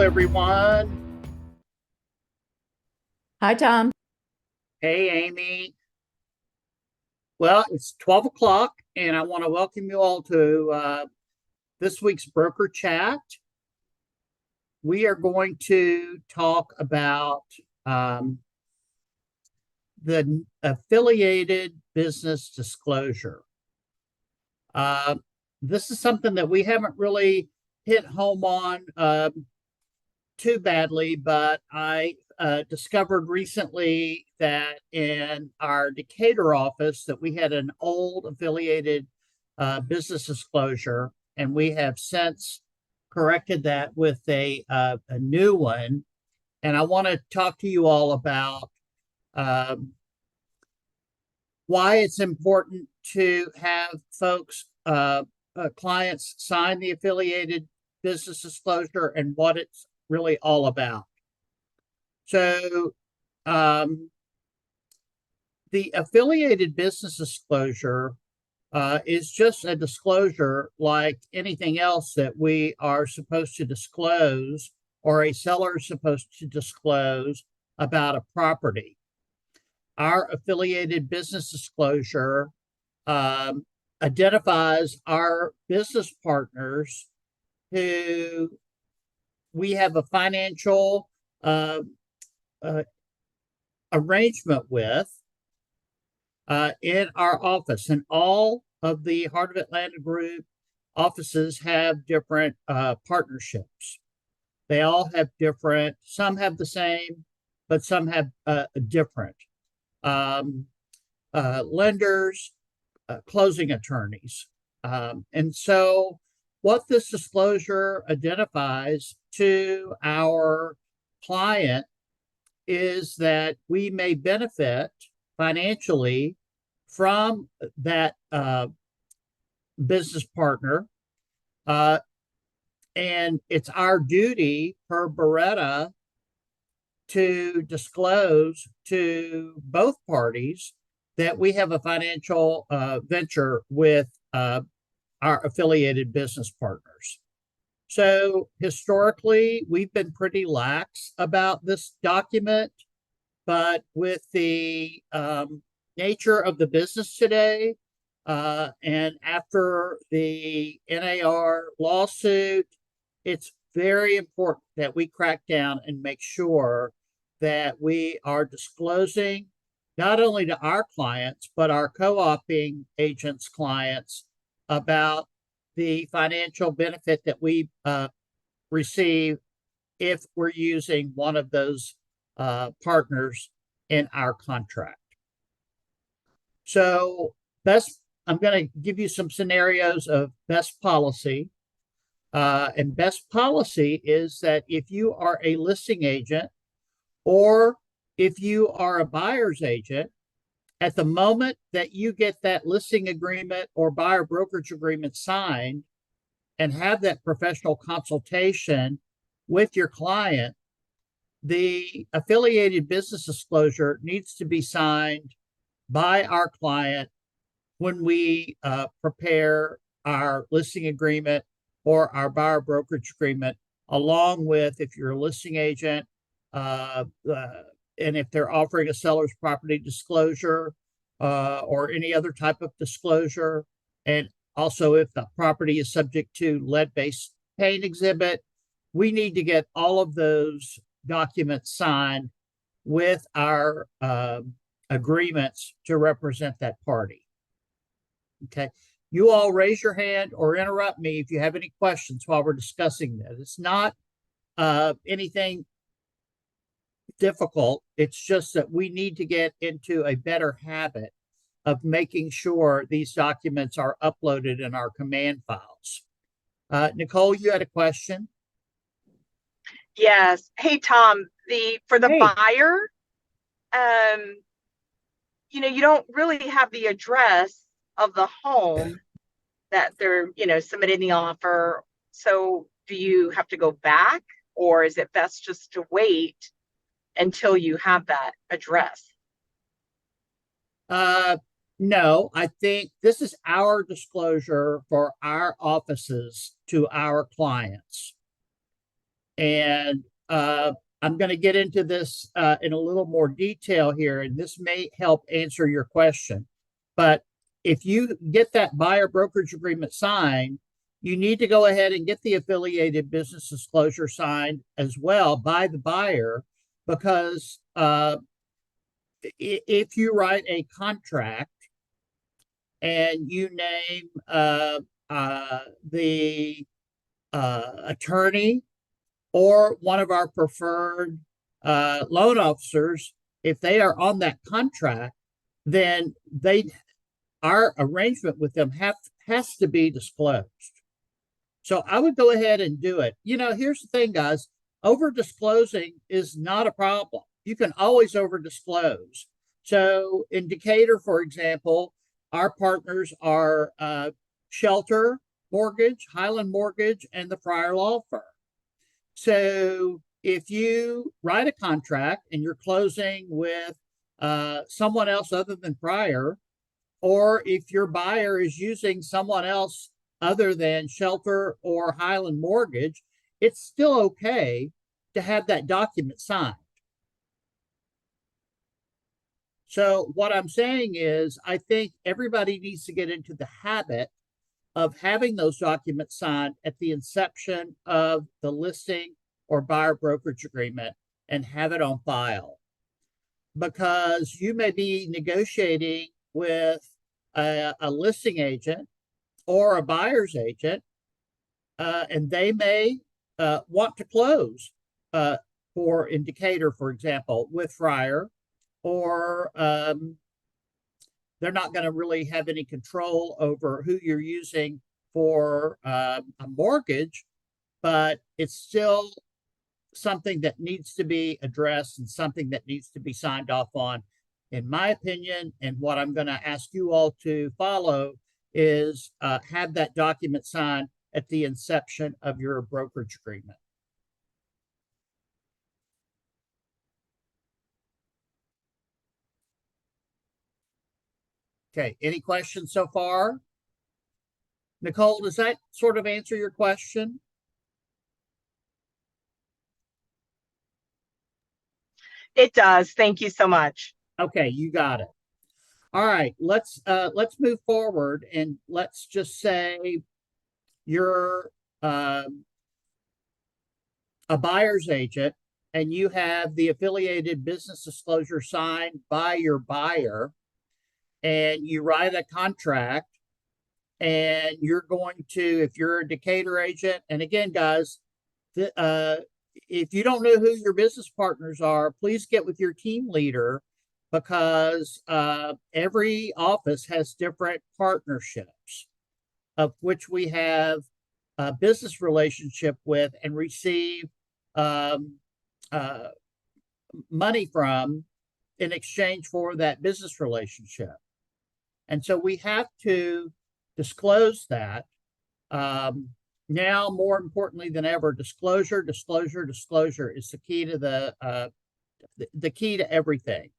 everyone. Hi, Tom. Hey, Amy. Well, it's 12 o'clock, and I want to welcome you all to this week's Broker Chat. We are going to talk about um, the affiliated business disclosure. This is something that we haven't really hit home on too badly, but I discovered recently that in our Decatur office that we had an old affiliated business disclosure, and we have since corrected that with a new one. And I want to talk to you all about um, why it's important to have folks, clients, sign the affiliated business disclosure and what it's really all about. So, the affiliated business disclosure is just a disclosure like anything else that we are supposed to disclose or a seller is supposed to disclose about a property. Our affiliated business disclosure identifies our business partners who we have a financial uh, uh, arrangement with in our office. And all of the Heart of Atlanta Group offices have different partnerships. They all have different, some have the same, but some have different lenders, closing attorneys. And so, what this disclosure identifies to our client is that we may benefit financially from that business partner. And it's our duty per Beretta to disclose to both parties that we have a financial venture with our affiliated business partners. So historically, we've been pretty lax about this document, but with the nature of the business today, and after the NAR lawsuit, it's very important that we crack down and make sure that we are disclosing not only to our clients, but our co-oping agents' clients about the financial benefit that we receive if we're using one of those partners in our contract. So, I'm going to give you some scenarios of best policy. And best policy is that if you are a listing agent or if you are a buyer's agent, at the moment that you get that listing agreement or buyer brokerage agreement signed and have that professional consultation with your client, the affiliated business disclosure needs to be signed by our client when we prepare our listing agreement or our buyer brokerage agreement, along with, if you're a listing agent, and if they're offering a seller's property disclosure or any other type of disclosure, and also if the property is subject to lead-based paint exhibit, we need to get all of those documents signed with our agreements to represent that party. Okay. You all raise your hand or interrupt me if you have any questions while we're discussing this. It's not anything difficult. It's just that we need to get into a better habit of making sure these documents are uploaded in our command files. Nicole, you had a question? Yes. Hey, Tom, for the Hey. buyer, you don't really have the address of the home that they're, submitting the offer. So do you have to go back, or is it best just to wait until you have that address? No, I think this is our disclosure for our offices to our clients. And I'm going to get into this in a little more detail here, and this may help answer your question. But if you get that buyer brokerage agreement signed, you need to go ahead and get the affiliated business disclosure signed as well by the buyer, because if you write a contract and you name the attorney or one of our preferred loan officers, if they are on that contract, then our arrangement with them has to be disclosed. So I would go ahead and do it. Here's the thing, guys. Over disclosing is not a problem. You can always over disclose. So in Decatur, for example, our partners are Shelter Mortgage, Highland Mortgage, and the Fryer Law Firm. So if you write a contract and you're closing with someone else other than Fryer, or if your buyer is using someone else other than Shelter or Highland Mortgage, it's still okay to have that document signed. So what I'm saying is, I think everybody needs to get into the habit of having those documents signed at the inception of the listing or buyer brokerage agreement and have it on file. Because you may be negotiating with a listing agent or a buyer's agent, and they may want to close for in Decatur, for example, with Fryer, or they're not going to really have any control over who you're using for a mortgage, but it's still something that needs to be addressed and something that needs to be signed off on, in my opinion. And what I'm going to ask you all to follow is have that document signed at the inception of your brokerage agreement. Okay, any questions so far? Nicole, does that sort of answer your question? It does. Thank you so much. Okay, you got it. All right, let's move forward, and let's just say you're a buyer's agent and you have the affiliated business disclosure signed by your buyer, and you write a contract, and you're going to, if you're a Decatur agent, and again, guys, if you don't know who your business partners are, please get with your team leader, because every office has different partnerships, of which we have a business relationship with and receive money from in exchange for that business relationship. And so we have to disclose that. Now, more importantly than ever, disclosure is the key to the key to everything.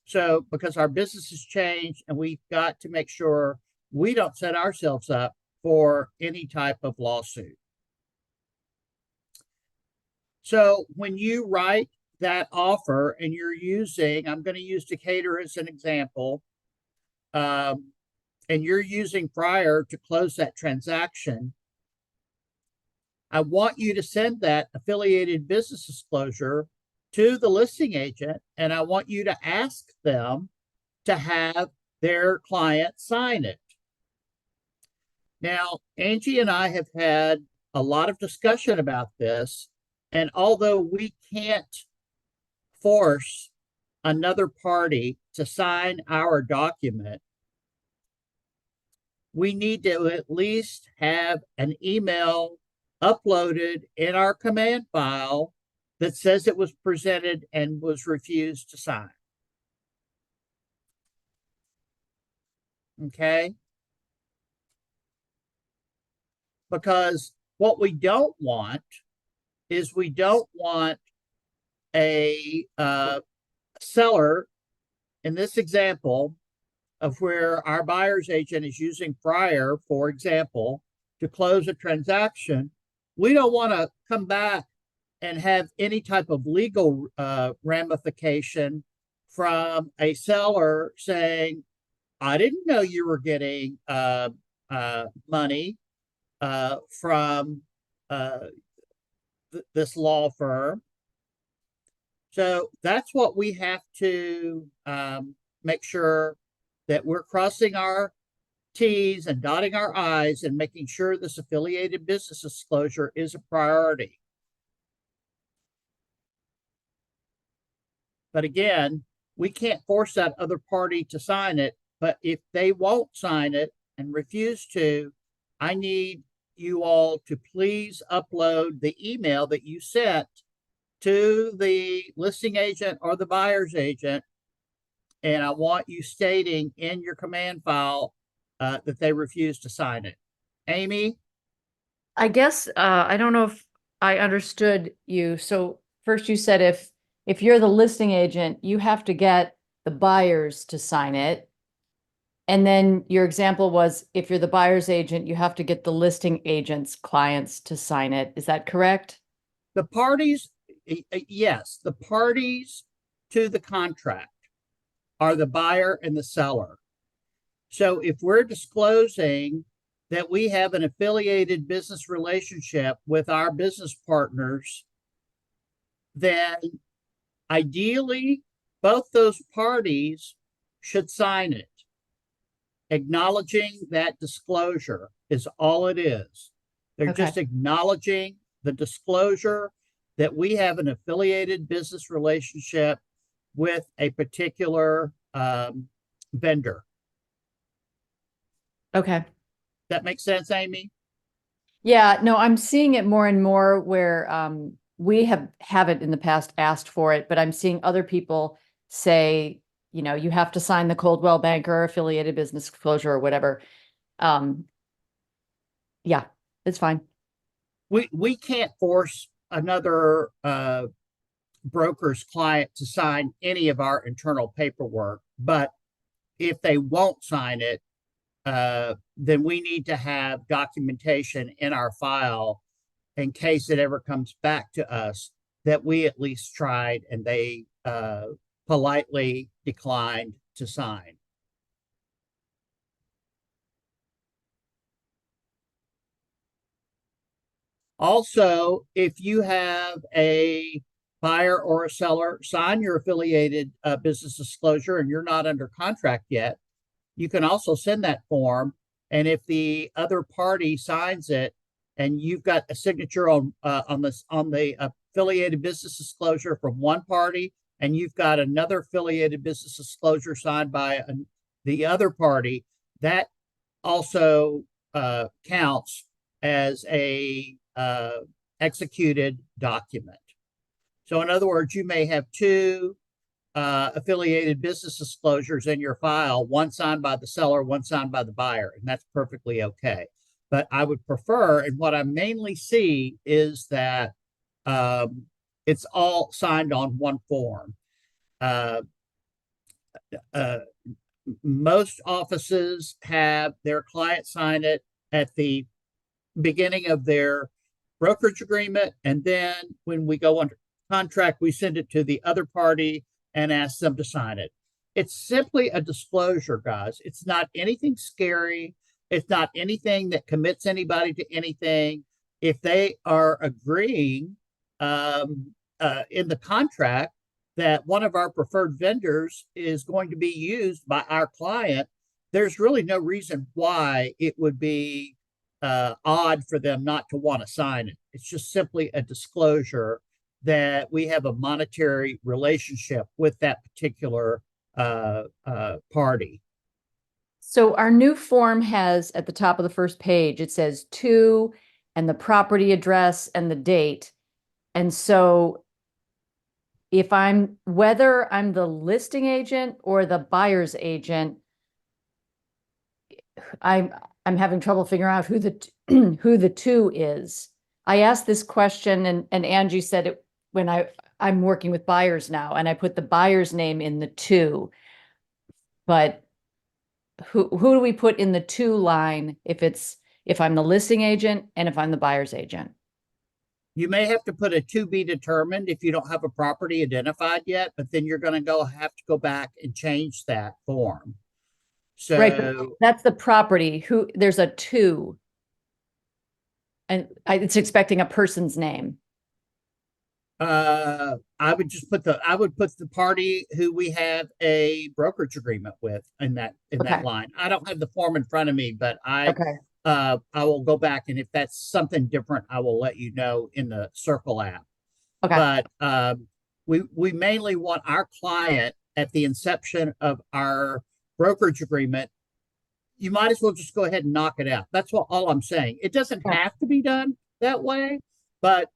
So because our business has changed, and we've got to make sure we don't set ourselves up for any type of lawsuit. So when you write that offer and you're using, I'm going to use Decatur as an example, and you're using Fryer to close that transaction, I want you to send that affiliated business disclosure to the listing agent, and I want you to ask them to have their client sign it. Now, Angie and I have had a lot of discussion about this, and although we can't force another party to sign our document, we need to at least have an email uploaded in our command file that says it was presented and was refused to sign. Okay? Because what we don't want is we don't want a seller, in this example of where our buyer's agent is using Fryer, for example, to close a transaction, we don't want to come back and have any type of legal ramification from a seller saying, I didn't know you were getting money from this law firm. So that's what we have to make sure that we're crossing our T's and dotting our I's and making sure this affiliated business disclosure is a priority. But again, we can't force that other party to sign it. But if they won't sign it and refuse to, I need you all to please upload the email that you sent to the listing agent or the buyer's agent. And I want you stating in your command file that they refuse to sign it. Amy? I guess I don't know if I understood you. So first you said if you're the listing agent, you have to get the buyers to sign it. And then your example was if you're the buyer's agent, you have to get the listing agent's clients to sign it. Is that correct? The parties, yes, the parties to the contract are the buyer and the seller. So if we're disclosing that we have an affiliated business relationship with our business partners, then ideally both those parties should sign it. Acknowledging that disclosure is all it is. They're Okay. just acknowledging the disclosure that we have an affiliated business relationship with a particular vendor. Okay. That makes sense, Amy? Yeah, no, I'm seeing it more and more where we haven't in the past asked for it, but I'm seeing other people say, you have to sign the Coldwell Banker affiliated business disclosure or whatever. Yeah, it's fine. We can't force another broker's client to sign any of our internal paperwork, but if they won't sign it, then we need to have documentation in our file in case it ever comes back to us that we at least tried and they politely declined to sign. Also, if you have a buyer or a seller sign your affiliated business disclosure and you're not under contract yet, you can also send that form. And if the other party signs it and you've got a signature on the affiliated business disclosure from one party, and you've got another affiliated business disclosure signed by the other party, that also counts as a executed document. So in other words, you may have two affiliated business disclosures in your file, one signed by the seller, one signed by the buyer, and that's perfectly okay. But I would prefer, and what I mainly see is that it's all signed on one form. Most offices have their client sign it at the beginning of their brokerage agreement, and then when we go under contract, we send it to the other party and ask them to sign it. It's simply a disclosure, guys. It's not anything scary. It's not anything that commits anybody to anything. If they are agreeing in the contract that one of our preferred vendors is going to be used by our client, there's really no reason why it would be odd for them not to want to sign it. It's just simply a disclosure that we have a monetary relationship with that particular party. So our new form has at the top of the first page, it says to and the property address and the date. And so whether I'm the listing agent or the buyer's agent, I'm having trouble figuring out who the two is. I asked this question and Angie said it when I'm working with buyers now, and I put the buyer's name in the two. But who do we put in the to line if I'm the listing agent and if I'm the buyer's agent? You may have to put a to be determined if you don't have a property identified yet, but then you're going to have to go back and change that form. Right, but So that's the property. Who, there's a to. And it's expecting a person's name. I would just put the party who we have a brokerage agreement with in that Okay. line. I don't have the form in front of me, but Okay. I will go back, and if that's something different, I will let you know in the Circle app. Okay. But we mainly want our client at the inception of our brokerage agreement. You might as well just go ahead and knock it out. That's all I'm saying. It doesn't Yeah. have to be done that way, but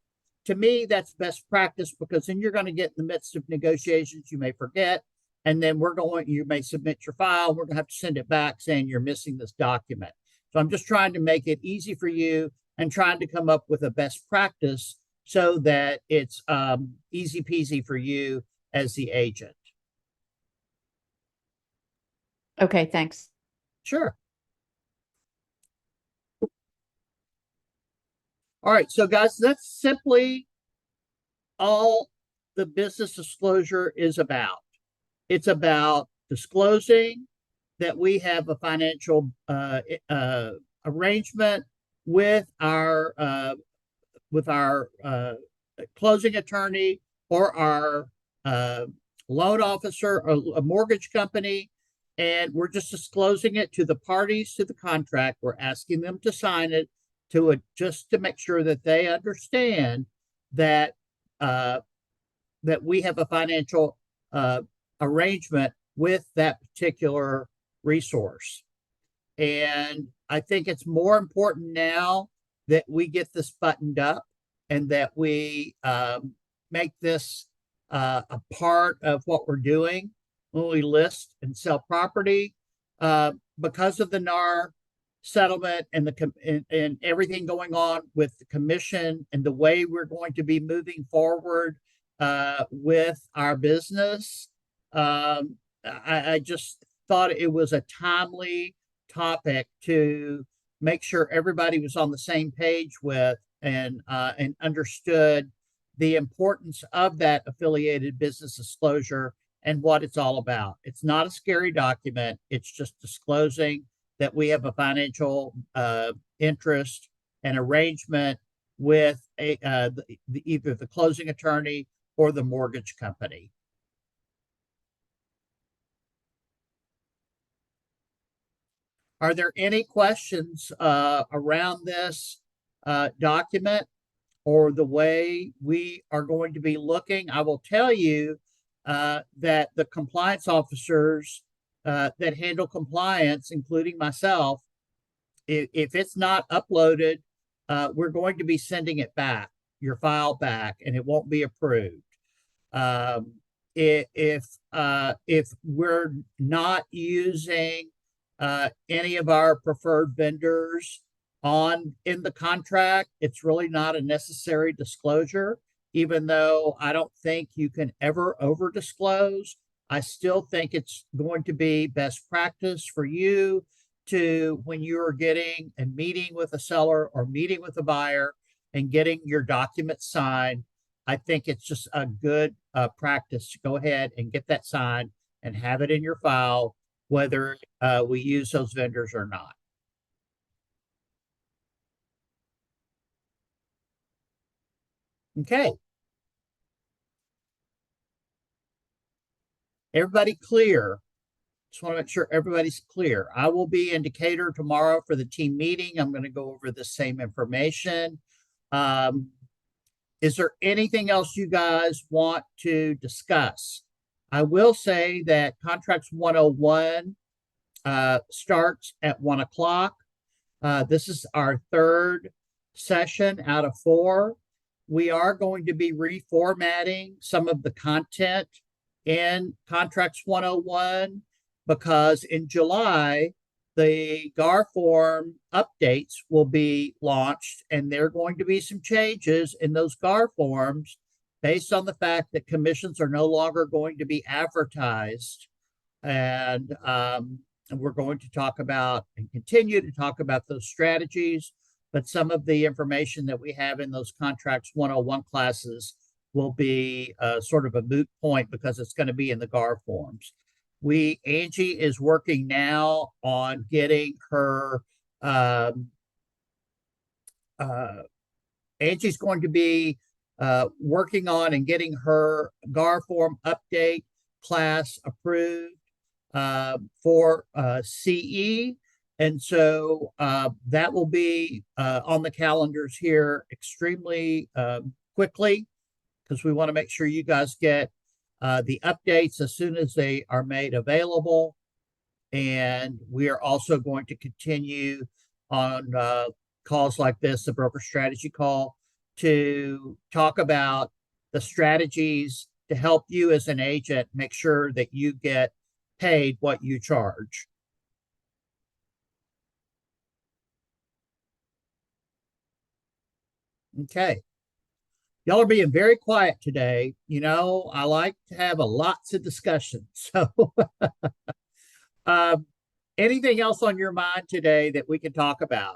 to me, that's best practice, because then you're going to get in the midst of negotiations. You may forget, and then you may submit your file. We're going to have to send it back saying you're missing this document. So I'm just trying to make it easy for you and trying to come up with a best practice so that it's easy peasy for you as the agent. Okay, thanks. Sure. All right, so guys, that's simply all the business disclosure is about. It's about disclosing that we have a financial arrangement with our closing attorney or our loan officer or a mortgage company, and we're just disclosing it to the parties to the contract. We're asking them to sign it just to make sure that they understand that that we have a financial arrangement with that particular resource. And I think it's more important now that we get this buttoned up and that we make this a part of what we're doing when we list and sell property, because of the NAR settlement and and everything going on with the commission and the way we're going to be moving forward with our business. I just thought it was a timely topic to make sure everybody was on the same page with and understood the importance of that affiliated business disclosure and what it's all about. It's not a scary document. It's just disclosing that we have a financial interest and arrangement with either the closing attorney or the mortgage company. Are there any questions around this document or the way we are going to be looking? I will tell you that the compliance officers that handle compliance, including myself, if it's not uploaded, we're going to be sending it back, your file back, and it won't be approved. If we're not using any of our preferred vendors in the contract, it's really not a necessary disclosure. Even though I don't think you can ever over disclose, I still think it's going to be best practice for you to, when you're getting and meeting with a seller or meeting with a buyer and getting your documents signed, I think it's just a good practice to go ahead and get that signed and have it in your file, whether we use those vendors or not. Okay. Everybody clear? Just want to make sure everybody's clear. I will be in Decatur tomorrow for the team meeting. I'm going to go over the same information. Is there anything else you guys want to discuss? I will say that Contracts 101 starts at 1 o'clock. This is our third session out of 4. We are going to be reformatting some of the content in Contracts 101 because in July, the GAR form updates will be launched, and there are going to be some changes in those GAR forms based on the fact that commissions are no longer going to be advertised. And we're going to talk about and continue to talk about those strategies. but some of the information that we have in those contracts 101 classes will be sort of a moot point because it's going to be in the GAR forms. Angie is working now on getting her, Angie's going to be working on and getting her GAR form update class approved for CE. And so that will be on the calendars here extremely quickly, because we want to make sure you guys get the updates as soon as they are made available. And we are also going to continue on calls like this, the broker strategy call, to talk about the strategies to help you as an agent make sure that you get paid what you charge. Okay. Y'all are being very quiet today. You know, I like to have lots of discussion. So anything else on your mind today that we can talk about?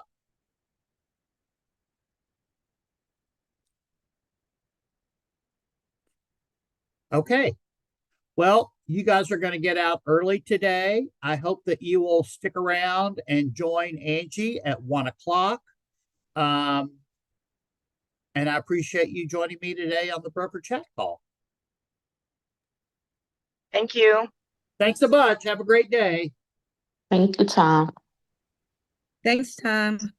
Okay. Well, you guys are going to get out early today. I hope that you will stick around and join Angie at 1 o'clock. And I appreciate you joining me today on the broker chat call. Thank you. Thanks a bunch. Have a great day. Thank you, Tom. Thanks, Tom.